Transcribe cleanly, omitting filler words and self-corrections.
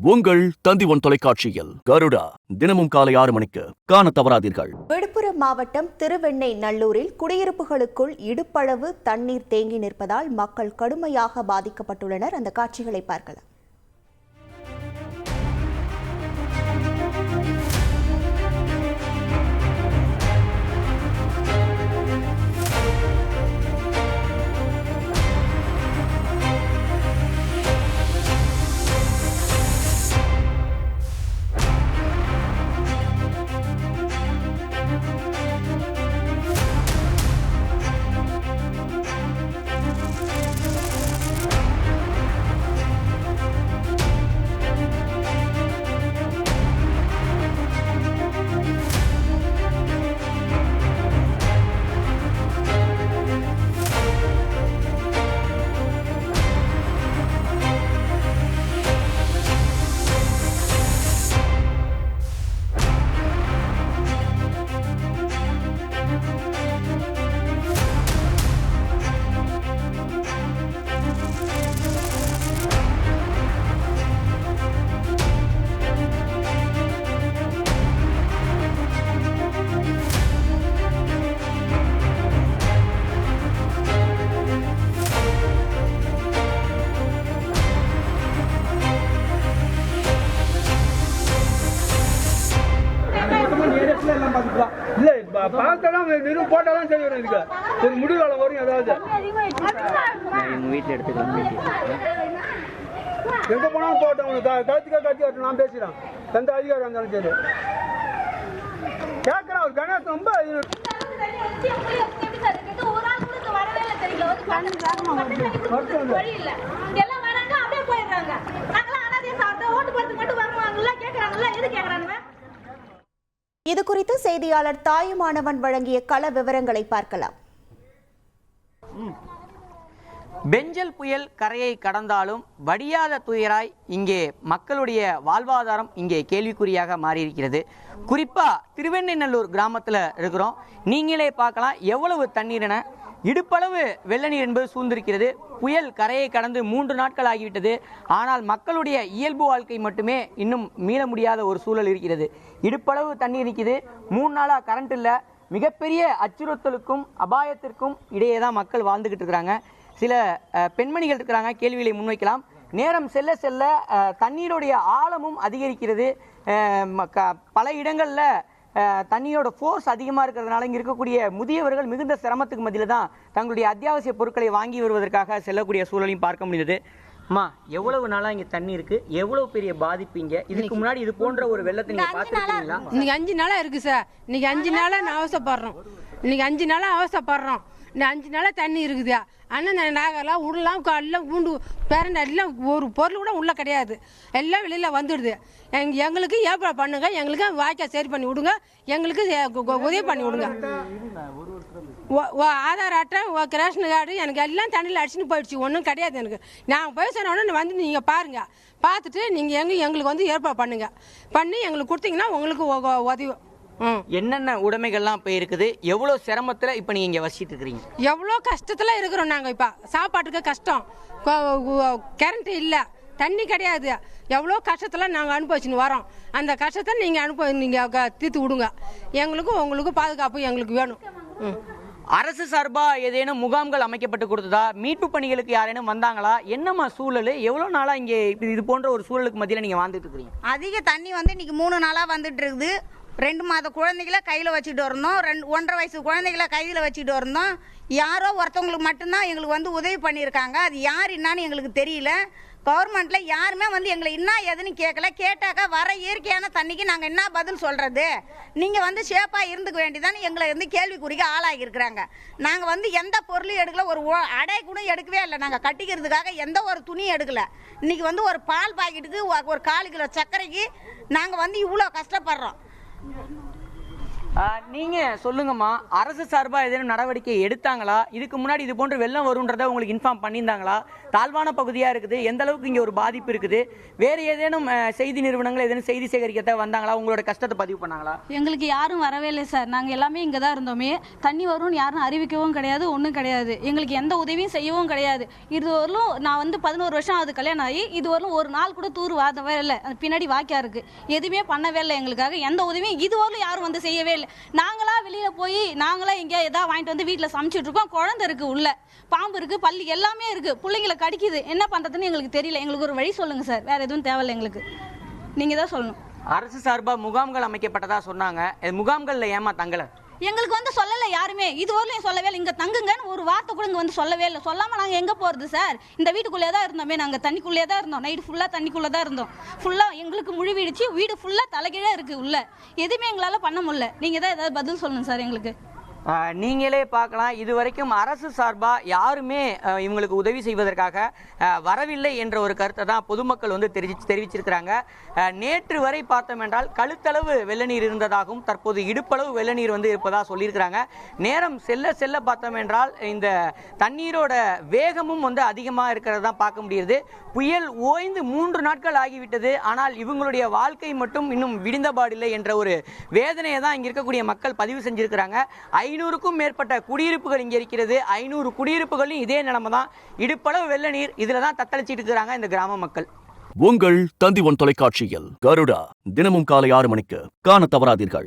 உங்கள் தந்தி1 தொலைக்காட்சியில் கருடா தினமும் காலை 6 மணிக்கு காண தவறாதீர்கள். விழுப்புரம் மாவட்டம் திருவெண்ணெய்நல்லூரில் குடியிருப்புகளுக்குள் இடுப்பளவு தண்ணீர் தேங்கி நிற்பதால் மக்கள் கடுமையாக பாதிக்கப்பட்டுள்ளனர். அந்த காட்சிகளை பார்க்கலாம். போட்டாலும் சரி வரும். இதுக்கு ஒரு முடிவு வரும். ஏதாவது எங்க வீட்டில் எடுத்துக்கலாம் எங்க போனாலும் போட்டோம். கட்சி நான் பேசுறேன். எந்த அதிகாரம் இருந்தாலும் சரி கேட்கிறேன். ஒரு கணேசன் ரொம்ப இது குறித்து செய்தியாளர் தாயுமானவன் வழங்கிய கள விவரங்களை பார்க்கலாம். பெஞ்சல் புயல் கரையை கடந்தாலும் வடியாத துயராய் இங்கே மக்களுடைய வாழ்வாதாரம் இங்கே கேள்விக்குறியாக மாறியிருக்கிறது. குறிப்பாக திருவெண்ணெய்நல்லூர் கிராமத்தில் இருக்கிறோம். நீங்களே பார்க்கலாம் எவ்வளவு தண்ணீர் என இடுப்பளவு வெள்ள நீர் என்பது சூழ்ந்திருக்கிறது. புயல் கரையை கடந்து 3 நாட்கள் ஆகிவிட்டது. ஆனால் மக்களுடைய இயல்பு வாழ்க்கை மட்டுமே இன்னும் மீள முடியாத ஒரு சூழல் இருக்கிறது. இடுப்பளவு தண்ணீர் நிற்கிது. 3 நாளாக கரண்ட் இல்லை. மிகப்பெரிய அச்சுறுத்தலுக்கும் அபாயத்திற்கும் இடையே தான் மக்கள் வாழ்ந்துக்கிட்டு இருக்கிறாங்க. சில பெண்மணிகள் இருக்கிறாங்க. கேள்விகளை முன்வைக்கலாம். நேரம் செல்ல செல்ல தண்ணீருடைய ஆழமும் அதிகரிக்கிறது. பல இடங்களில் தண்ணியோட ஃபோர்ஸ் அதிகமாக இருக்கிறதுனால இங்கே இருக்கக்கூடிய முதியவர்கள் மிகுந்த சிரமத்துக்கு மத்தியில் தான் தங்களுடைய அத்தியாவசிய பொருட்களை வாங்கி வருவதற்காக செல்லக்கூடிய சூழலையும் பார்க்க முடியுது. அம்மா, எவ்வளவு நாளாக இங்கே தண்ணி இருக்குது? எவ்வளவு பெரிய பாதிப்பு இங்கே? இதுக்கு முன்னாடி இது போன்ற ஒரு வெள்ளத்தை நீங்கள் பார்த்துருக்கீங்களா? இன்னைக்கு 5 நாளாக இருக்குது சார். இன்னைக்கு 5 நாளாக நான் அவசப்படுறோம். இன்னைக்கு 5 நாளாக அவசப்படுறோம். இந்த 5 நாளாக தண்ணி இருக்குதா? ஆனால் நாங்கெல்லாம் உடலாம் எல்லாம் பூண்டு பேரண்ட் எல்லாம் ஒரு பொருள் கூட உள்ளே கிடையாது. எல்லாம் வெளியில் வந்துடுது. எங்களுக்கு ஏற்பாடு பண்ணுங்க. எங்களுக்கு வாய்க்கால் சரி பண்ணி விடுங்க. எங்களுக்கு உதவி பண்ணி விடுங்க. ஆதார் அட்டை, ரேஷன் கார்டு எனக்கு எல்லாம் தண்ணியில் அடிச்சுன்னு போயிடுச்சு. ஒன்றும் கிடையாது எனக்கு. நான் போய் சொன்னோன்னு வந்து நீங்கள் பாருங்கள். பார்த்துட்டு நீங்கள் எங்களுக்கு வந்து ஏற்பாடு பண்ணுங்கள். பண்ணி எங்களுக்கு கொடுத்தீங்கன்னா உங்களுக்கு உதவி. என்னென்ன உடைமைகள்லாம் இப்போ இருக்குது? எவ்வளோ சிரமத்தில் இப்போ நீங்கள் இங்கே வசிட்டு இருக்கிறீங்க? எவ்வளோ கஷ்டத்தில் இருக்கிறோம் நாங்கள். இப்போ சாப்பாட்டுக்கு கஷ்டம், கரண்ட் இல்லை, தண்ணி கிடையாது. எவ்வளோ கஷ்டத்தில் நாங்கள் அனுபவிச்சுன்னு வரோம். அந்த கஷ்டத்தை நீங்கள் தீர்த்து விடுங்க. எங்களுக்கும் உங்களுக்கும் பாதுகாப்பு எங்களுக்கு வேணும். அரசு சார்பாக ஏதேனும் முகாம்கள் அமைக்கப்பட்டு கொடுத்ததா? மீட்பு பணிகளுக்கு யாரேனும் வந்தாங்களா? என்னம்மா சூழல்? எவ்வளோ நாளாக இங்கே இது போன்ற ஒரு சூழலுக்கு மத்தியில் நீங்கள் வாழ்ந்துட்டு இருக்கிறீங்க? அதிக தண்ணி வந்து இன்னைக்கு 3 நாளாக வந்துட்டு இருக்குது. 2 மாத குழந்தைகளை கையில் வச்சுட்டு இருந்தோம். 1.5 வயசு குழந்தைகளை கையில் வச்சுட்டு இருந்தோம். யாரோ ஒருத்தவங்களுக்கு மட்டும்தான் எங்களுக்கு வந்து உதவி பண்ணியிருக்காங்க. அது யார் என்னான்னு எங்களுக்கு தெரியல. கவர்மெண்ட்டில் யாருமே வந்து எங்களை என்ன எதுன்னு கேட்கல. கேட்டாக்கா வர இயற்கையான தண்ணிக்கு நாங்கள் என்ன பதில் சொல்கிறது? நீங்கள் வந்து சேஃபாக இருந்துக்க வேண்டியதானே எங்களை வந்து கேள்விக்குறிக்க ஆளாகியிருக்கிறாங்க. நாங்கள் வந்து எந்த பொருளும் எடுக்கல. ஒரு அடை கூட எடுக்கவே இல்லை. நாங்கள் கட்டிக்கிறதுக்காக எந்த ஒரு துணியும் எடுக்கலை. இன்றைக்கி வந்து ஒரு பால் பாக்கெட்டுக்கு ஒரு 1/4 கிலோ சர்க்கரைக்கு நாங்கள் வந்து இவ்வளோ கஷ்டப்படுறோம். நீங்க சொல்லுங்கம்மா, அரசு சார்பா ஏதேனும் நடவடிக்கை எடுத்தாங்களா? இதுக்கு முன்னாடி இது போன்ற வெள்ளம் வரும்ன்றதை உங்களுக்கு இன்ஃபார்ம் பண்ணியிருந்தாங்களா? தாழ்வான பகுதியா இருக்குது, எந்த அளவுக்கு இங்க ஒரு பாதிப்பு இருக்குது, வேற ஏதேனும் செய்தி நிறுவனங்கள் ஏதேனும் செய்தி சேகரிக்க வந்தாங்களா? உங்களோட கஷ்டத்தை பதிவு பண்ணாங்களா? எங்களுக்கு யாரும் வரவே இல்லை சார். நாங்கள் எல்லாமே இங்கே தான் இருந்தோமே. தண்ணி வரும்னு யாரும் அறிவிக்கவும் கிடையாது, ஒன்றும் கிடையாது. எங்களுக்கு எந்த உதவியும் செய்யவும் கிடையாது. இது வரலும் நான் வந்து 11 வருஷம் ஆகுது கல்யாணம் ஆகி. இது வரலும் ஒரு நாள் கூட தூர் வாதவே இல்லை. அது பின்னாடி வாக்கியா இருக்கு. எதுவுமே பண்ணவே இல்லை எங்களுக்காக. எந்த உதவியும் இது வரலும் யாரும் வந்து செய்யவே இல்லை. நாங்களா வெளியில போய் நாங்களா இங்கே ஏதாவது வாங்கிட்டு வந்து வீட்டில் சமைச்சிட்டு இருக்கோம். குழந்தை இருக்கு, உள்ள பாம்பு இருக்கு, பள்ளி எல்லாமே இருக்கு. பிள்ளைங்களை கடிக்குது. என்ன பண்றதுன்னு எங்களுக்கு தெரியல. எங்களுக்கு ஒரு வழி சொல்லுங்க சார். வேற எதுவும் தேவையில்லை எங்களுக்கு. நீங்க தான் சொல்லணும். அரசு சார்பா முகாம்கள் அமைக்கப்பட்டதா சொன்னாங்க. முகாம்கள்ல ஏமா தங்கல? எங்களுக்கு வந்து சொல்லலை யாருமே. இது வரலையும் சொல்லவே இல்லை. இங்கே தங்குங்கன்னு ஒரு வார்த்தை கூட இங்கே வந்து சொல்லவே இல்லை. சொல்லாமல் நாங்கள் எங்கே போகிறது சார்? இந்த வீட்டுக்குள்ளே தான் இருந்தோமே. நாங்கள் தண்ணிக்குள்ளே தான் இருந்தோம். நைட்டு ஃபுல்லாக தண்ணிக்குள்ளே தான் இருந்தோம். ஃபுல்லாக எங்களுக்கு முழுவிடுச்சு. வீடு ஃபுல்லாக தலைகீழாக இருக்குது. உள்ள எதுவுமே எங்களால் பண்ண முடியல. நீங்கள் தான் ஏதாவது பதில் சொல்லணும் சார் எங்களுக்கு. நீங்களே பார்க்கலாம், இது வரைக்கும் அரசு சார்பாக யாருமே இவங்களுக்கு உதவி செய்வதற்காக வரவில்லை என்ற ஒரு கருத்தை தான் பொதுமக்கள் வந்து தெரிவிச்சிருக்கிறாங்க. நேற்று வரை பார்த்தோம் என்றால் கழுத்தளவு வெள்ள நீர் இருந்ததாகவும் தற்போது இடுப்பளவு வெள்ள நீர் வந்து இருப்பதாக சொல்லியிருக்கிறாங்க. நேரம் செல்ல செல்ல பார்த்தோம் என்றால் இந்த தண்ணீரோட வேகமும் வந்து அதிகமாக இருக்கிறது தான் பார்க்க முடியுது. புயல் ஓய்ந்து 3 நாட்கள் ஆகிவிட்டது. ஆனால் இவங்களுடைய வாழ்க்கை மட்டும் இன்னும் விடிந்தபாடில்லை என்ற ஒரு வேதனையை தான் இங்கே இருக்கக்கூடிய மக்கள் பதிவு செஞ்சிருக்கிறாங்க. 500க்கும் மேற்பட்ட குடியிருப்புகள் இங்கே இருக்கிறது. 500 குடியிருப்புகளும் இதே நிலைமை தான். இடுப்பளவு வெள்ள நீர் இதில் தான் தத்தளிச்சிட்டு இருக்கிறாங்க இந்த கிராம மக்கள். உங்கள் தந்தி ஒன் தொலைக்காட்சியில் கருடா தினமும் காலை 6 மணிக்கு காண தவறாதீர்கள்.